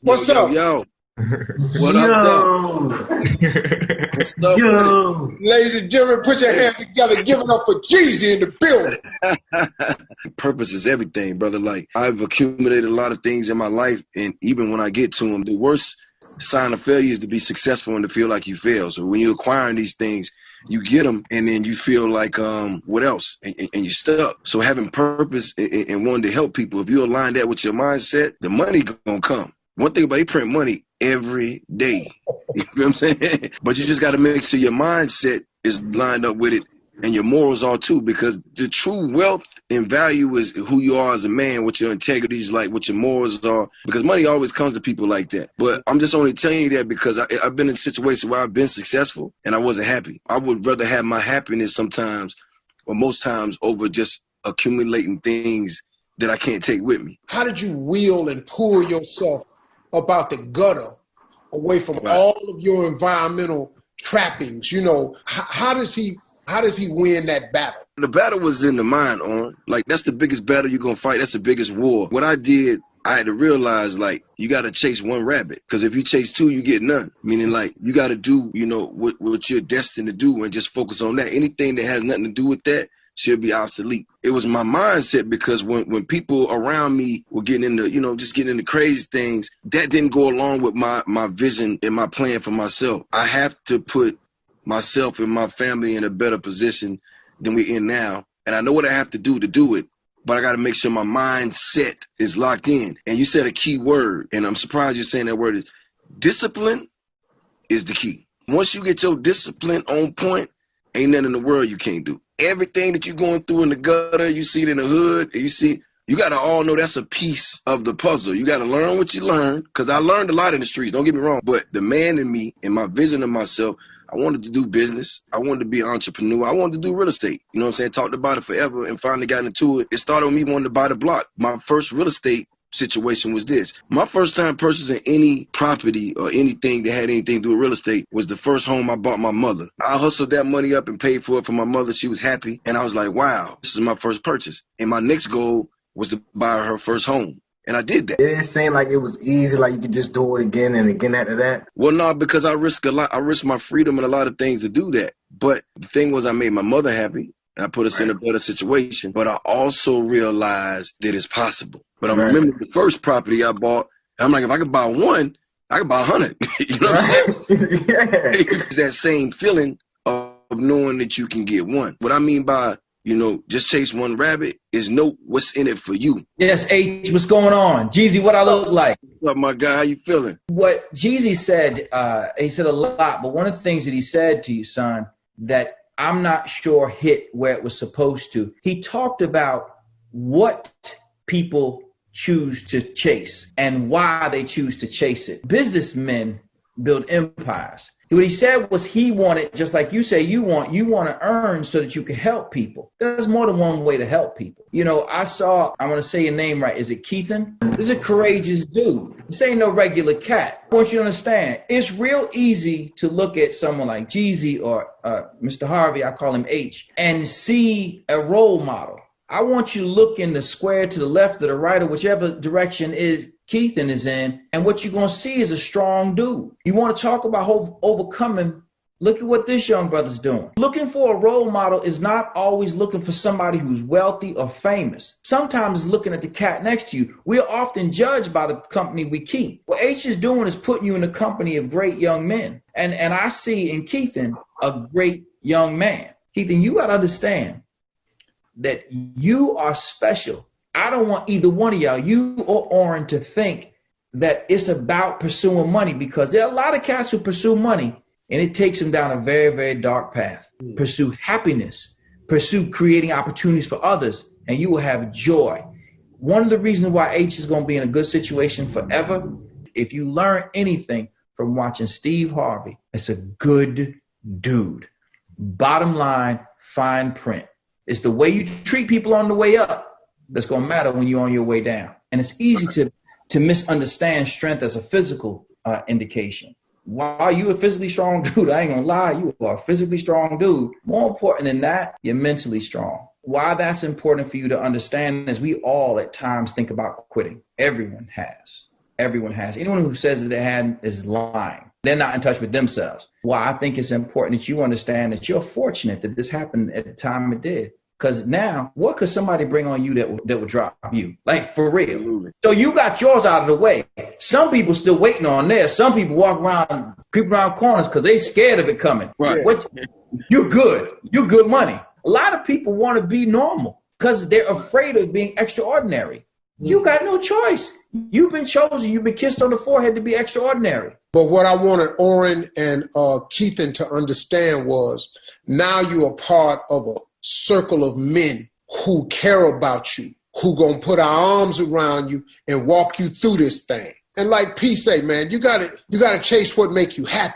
Yo, What's yo, up? yo. What up, though? Yo, What's up with yo. Ladies and gentlemen, put your hands together. Give it up for Jeezy in the building. it? Purpose is everything, brother. Like, I've accumulated a lot of things in my life, and even when I get to them, the worst sign of failure is to be successful and to feel like you fail. So when you're acquiring these things, you get them, and then you feel like, what else? And you're stuck. So having purpose and wanting to help people, if you align that with your mindset, the money gonna come. One thing about they print money every day. You know what I'm saying? But you just got to make sure your mindset is lined up with it and your morals are too, because the true wealth and value is who you are as a man, what your integrity is like, what your morals are, because money always comes to people like that. But I'm just only telling you that because I've been in situations where I've been successful and I wasn't happy. I would rather have my happiness sometimes or most times over just accumulating things that I can't take with me. How did you wheel and pull yourself about the gutter away from Right. all of your environmental trappings? You know, how does he win that battle? The battle was in the mind, on. Like, that's the biggest battle you're going to fight. That's the biggest war. What I did, I had to realize, like, you got to chase one rabbit. Because if you chase two, you get none. Meaning, like, you got to do, what you're destined to do and just focus on that. Anything that has nothing to do with that should be obsolete. It was my mindset, because when people around me were getting into, just getting into crazy things, that didn't go along with my vision and my plan for myself. I have to put myself and my family in a better position than we're in now. And I know what I have to do it, but I got to make sure my mindset is locked in. And you said a key word, and I'm surprised you're saying that word is discipline is the key. Once you get your discipline on point, ain't nothing in the world you can't do. Everything that you're going through in the gutter, you see it in the hood, and you got to all know that's a piece of the puzzle. You got to learn what you learn, because I learned a lot in the streets, don't get me wrong, but the man in me and my vision of myself, I wanted to do business. I wanted to be an entrepreneur. I wanted to do real estate. You know what I'm saying? Talked about it forever and finally got into it. It started with me wanting to buy the block. My first real estate situation was this. My first time purchasing any property or anything that had anything to do with real estate was the first home I bought my mother. I hustled that money up and paid for it for my mother. She was happy. And I was like, wow, this is my first purchase. And my next goal was to buy her first home. And I did that. It didn't seem like it was easy, like you could just do it again and again after that. Well, no, because I risk a lot. I risk my freedom and a lot of things to do that. But the thing was, I made my mother happy. And I put us in a better situation. But I also realized that it's possible. But I remember the first property I bought, I'm like, if I could buy one, I could buy 100. You know what I'm saying? Yeah. It's that same feeling of knowing that you can get one. What I mean by, just chase one rabbit is know what's in it for you. Yes, H, what's going on? Jeezy, what I look like? What's up, my guy? How you feeling? What Jeezy said, he said a lot, but one of the things that he said to you, son, that I'm not sure hit where it was supposed to. He talked about what people choose to chase and why they choose to chase it. Businessmen build empires. What he said was he wanted, just like you say, you want to earn so that you can help people. There's more than one way to help people. I'm going to say your name right. Is it Keithan? This is a courageous dude. This ain't no regular cat. I want you to understand, it's real easy to look at someone like Jeezy or Mr. Harvey, I call him H, and see a role model. I want you to look in the square to the left or the right or whichever direction is Keithan is in, and what you're going to see is a strong dude. You want to talk about overcoming, look at what this young brother's doing. Looking for a role model is not always looking for somebody who's wealthy or famous. Sometimes it's looking at the cat next to you. We are often judged by the company we keep. What H is doing is putting you in the company of great young men. And I see in Keithan a great young man. Keithan, you got to understand that you are special. I don't want either one of y'all, you or Oren, to think that it's about pursuing money, because there are a lot of cats who pursue money and it takes them down a very, very dark path. Pursue happiness, pursue creating opportunities for others, and you will have joy. One of the reasons why H is going to be in a good situation forever, if you learn anything from watching Steve Harvey, it's a good dude. Bottom line, fine print. It's the way you treat people on the way up that's going to matter when you're on your way down. And it's easy to misunderstand strength as a physical indication. While you a physically strong dude, I ain't going to lie, you are a physically strong dude. More important than that, you're mentally strong. Why that's important for you to understand is we all at times think about quitting. Everyone has. Everyone has. Anyone who says that they hadn't is lying. They're not in touch with themselves. Well, I think it's important that you understand that you're fortunate that this happened at the time it did. Because now, what could somebody bring on you that would drop you? Like, for real. Absolutely. So you got yours out of the way. Some people still waiting on theirs. Some people walk around, creep around corners because they scared of it coming. Right. You're good. You're good money. A lot of people want to be normal because they're afraid of being extraordinary. You got no choice. You've been chosen. You've been kissed on the forehead to be extraordinary. But what I wanted Oren and Keithan to understand was now you're a part of a circle of men who care about you, who gonna put our arms around you and walk you through this thing. And like P say, man, you gotta chase what make you happy.